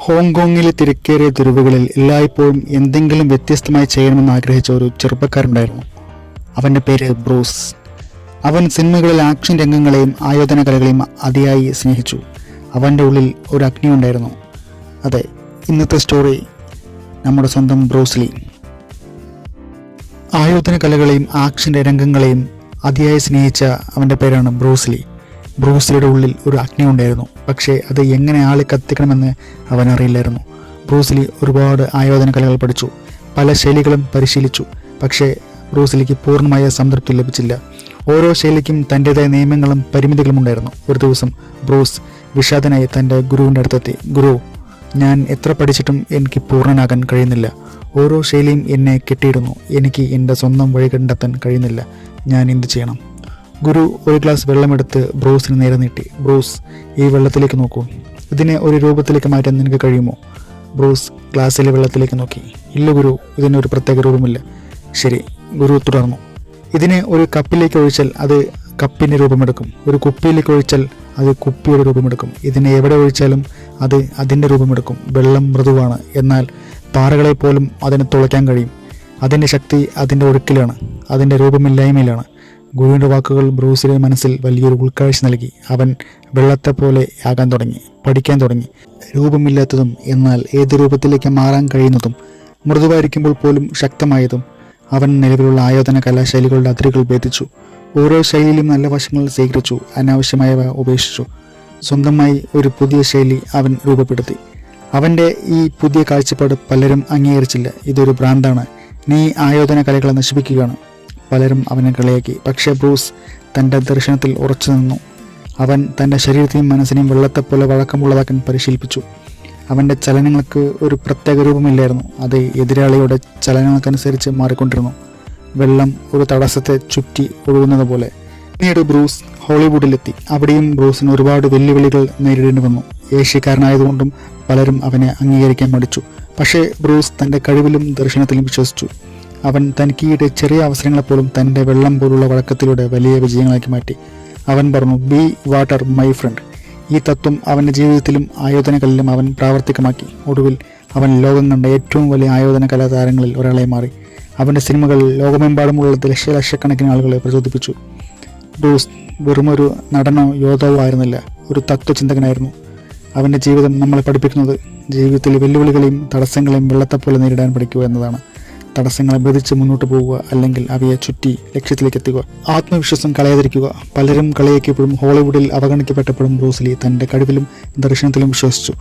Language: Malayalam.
ഹോങ്കോങ്ങിലെ തിരക്കേറിയ തെരുവുകളിൽ എല്ലായ്പ്പോഴും എന്തെങ്കിലും വ്യത്യസ്തമായി ചെയ്യണമെന്ന് ആഗ്രഹിച്ച ഒരു ചെറുപ്പക്കാരുണ്ടായിരുന്നു. അവൻ്റെ പേര് ബ്രൂസ്. അവൻ സിനിമകളിലെ ആക്ഷൻ രംഗങ്ങളെയും ആയോധന കലകളെയും അതിയായി സ്നേഹിച്ചു. അവൻ്റെ ഉള്ളിൽ ഒരു അഗ്നിയുണ്ടായിരുന്നു. അതെ, ഇന്നത്തെ സ്റ്റോറി നമ്മുടെ സ്വന്തം ബ്രൂസ് ലീ. ആയോധന കലകളെയും ആക്ഷൻ രംഗങ്ങളെയും അതിയായി സ്നേഹിച്ച അവൻ്റെ പേരാണ് ബ്രൂസ് ലീ. ബ്രൂസ് ലീയുടെ ഉള്ളിൽ ഒരു അഗ്നി ഉണ്ടായിരുന്നു. പക്ഷേ അത് എങ്ങനെ ആളെ കത്തിക്കണമെന്ന് അവനറിയില്ലായിരുന്നു. ബ്രൂസ് ലീ ഒരുപാട് ആയോധന കലകൾ പഠിച്ചു, പല ശൈലികളും പരിശീലിച്ചു. പക്ഷേ ബ്രൂസ് ലീക്ക് പൂർണ്ണമായ സംതൃപ്തി ലഭിച്ചില്ല. ഓരോ ശൈലിക്കും തൻ്റെതായ നിയമങ്ങളും പരിമിതികളും ഉണ്ടായിരുന്നു. ഒരു ദിവസം ബ്രൂസ് വിഷാദനായി തൻ്റെ ഗുരുവിൻ്റെ അടുത്തെത്തി. ഗുരു, ഞാൻ എത്ര പഠിച്ചിട്ടും എനിക്ക് പൂർണ്ണനാകാൻ കഴിയുന്നില്ല. ഓരോ ശൈലിയും എന്നെ കെട്ടിയിടുന്നു. എനിക്ക് എൻ്റെ സ്വന്തം വഴി കണ്ടെത്താൻ കഴിയുന്നില്ല. ഞാൻ എന്ത് ചെയ്യണം? ഗുരു ഒരു ഗ്ലാസ് വെള്ളമെടുത്ത് ബ്രൂസിന് നേരെ നീട്ടി. ബ്രൂസ്, ഈ വെള്ളത്തിലേക്ക് നോക്കൂ. ഇതിനെ ഒരു രൂപത്തിലേക്ക് മാറ്റാൻ നിനക്ക് കഴിയുമോ? ബ്രൂസ് ഗ്ലാസ്സിലെ വെള്ളത്തിലേക്ക് നോക്കി. ഇല്ല ഗുരു, ഇതിനൊരു പ്രത്യേക രൂപമില്ല. ശരി, ഗുരു തുടർന്നു. ഇതിനെ ഒരു കപ്പിലേക്ക് ഒഴിച്ചാൽ അത് കപ്പിൻ്റെ രൂപമെടുക്കും. ഒരു കുപ്പിയിലേക്ക് ഒഴിച്ചാൽ അത് കുപ്പിയുടെ രൂപമെടുക്കും. ഇതിനെ എവിടെ ഒഴിച്ചാലും അത് അതിൻ്റെ രൂപമെടുക്കും. വെള്ളം മൃദുവാണ്, എന്നാൽ പാറകളെ പോലും അതിനെ തുളയ്ക്കാൻ കഴിയും. അതിൻ്റെ ശക്തി അതിൻ്റെ ഒഴുക്കിലാണ്, അതിൻ്റെ രൂപമില്ലായ്മയിലാണ്. ഗുരുവിൻ്റെ വാക്കുകൾ ബ്രൂസിൻ്റെ മനസ്സിൽ വലിയൊരു ഉൾക്കാഴ്ച നൽകി. അവൻ വെള്ളത്തെ പോലെ ആകാൻ തുടങ്ങി, പഠിക്കാൻ തുടങ്ങി. രൂപമില്ലാത്തതും എന്നാൽ ഏത് രൂപത്തിലേക്ക് മാറാൻ കഴിയുന്നതും, മൃദുവായിരിക്കുമ്പോൾ പോലും ശക്തമായതും. അവൻ നിലവിലുള്ള ആയോധന കലാശൈലികളുടെ അതിരുകൾ ഭേദിച്ചു. ഓരോ ശൈലിയിലും നല്ല വശങ്ങൾ സ്വീകരിച്ചു, അനാവശ്യമായവ ഉപേക്ഷിച്ചു. സ്വന്തമായി ഒരു പുതിയ ശൈലി അവൻ രൂപപ്പെടുത്തി. അവൻ്റെ ഈ പുതിയ കാഴ്ചപ്പാട് പലരും അംഗീകരിച്ചില്ല. ഇതൊരു ഭ്രാന്താണ്, നീ ആയോധന കലകളെ നശിപ്പിക്കുകയാണ്. പലരും അവനെ കളിയാക്കി. പക്ഷേ ബ്രൂസ് തൻ്റെ ദർശനത്തിൽ ഉറച്ചു നിന്നു. അവൻ തൻ്റെ ശരീരത്തെയും മനസ്സിനെയും വെള്ളത്തെപ്പോലെ വഴക്കമുള്ളതാക്കാൻ പരിശീലിപ്പിച്ചു. അവൻ്റെ ചലനങ്ങൾക്ക് ഒരു പ്രത്യേക രൂപമില്ലായിരുന്നു, അത് എതിരാളിയുടെ ചലനങ്ങൾക്കനുസരിച്ച് മാറിക്കൊണ്ടിരുന്നു. വെള്ളം ഒരു തടസ്സത്തെ ചുറ്റി ഒഴുകുന്നത് പോലെ. പിന്നീട് ബ്രൂസ് ഹോളിവുഡിലെത്തി. അവിടെയും ബ്രൂസിന് ഒരുപാട് വെല്ലുവിളികൾ നേരിടേണ്ടി വന്നു. ഏഷ്യക്കാരനായതുകൊണ്ടും പലരും അവനെ അംഗീകരിക്കാൻ മടിച്ചു. പക്ഷേ ബ്രൂസ് തൻ്റെ കഴിവിലും ദർശനത്തിലും വിശ്വസിച്ചു. അവൻ തനിക്കീടെ ചെറിയ അവസരങ്ങളെപ്പോലും തൻ്റെ വെള്ളം പോലുള്ള വഴക്കത്തിലൂടെ വലിയ വിജയങ്ങളാക്കി മാറ്റി. അവൻ പറഞ്ഞു, ബി വാട്ടർ മൈ ഫ്രണ്ട്. ഈ തത്വം അവൻ്റെ ജീവിതത്തിലും ആയോധന കലയിലും അവൻ പ്രാവർത്തികമാക്കി. ഒടുവിൽ അവൻ ലോകം കണ്ട ഏറ്റവും വലിയ ആയോധന കലാതാരങ്ങളിൽ ഒരാളായി മാറി. അവൻ്റെ സിനിമകൾ ലോകമെമ്പാടുമുള്ള ലക്ഷക്കണക്കിന് ആളുകളെ പ്രചോദിപ്പിച്ചു. ബ്രൂസ് വെറുമൊരു നടനോ യോദ്ധാവോ ആയിരുന്നില്ല, ഒരു തത്വചിന്തകനായിരുന്നു. അവൻ്റെ ജീവിതം നമ്മളെ പഠിപ്പിക്കുന്നത് ജീവിതത്തിൽ വെല്ലുവിളികളെയും തടസ്സങ്ങളെയും വെള്ളത്തെപ്പോലെ നേരിടാൻ പഠിക്കുക എന്നതാണ്. തടസ്സങ്ങളെ ഭേദിച്ച് മുന്നോട്ട് പോവുക, അല്ലെങ്കിൽ അവയെ ചുറ്റി ലക്ഷ്യത്തിലേക്ക് എത്തുക. ആത്മവിശ്വാസം കളയാതിരിക്കുക. പലരും കളിയാക്കിയപ്പോഴും ഹോളിവുഡിൽ അവഗണിക്കപ്പെട്ടപ്പോഴും ബ്രൂസ് ലീ തൻ്റെ കഴിവിലും ദർശനത്തിലും വിശ്വസിച്ചു.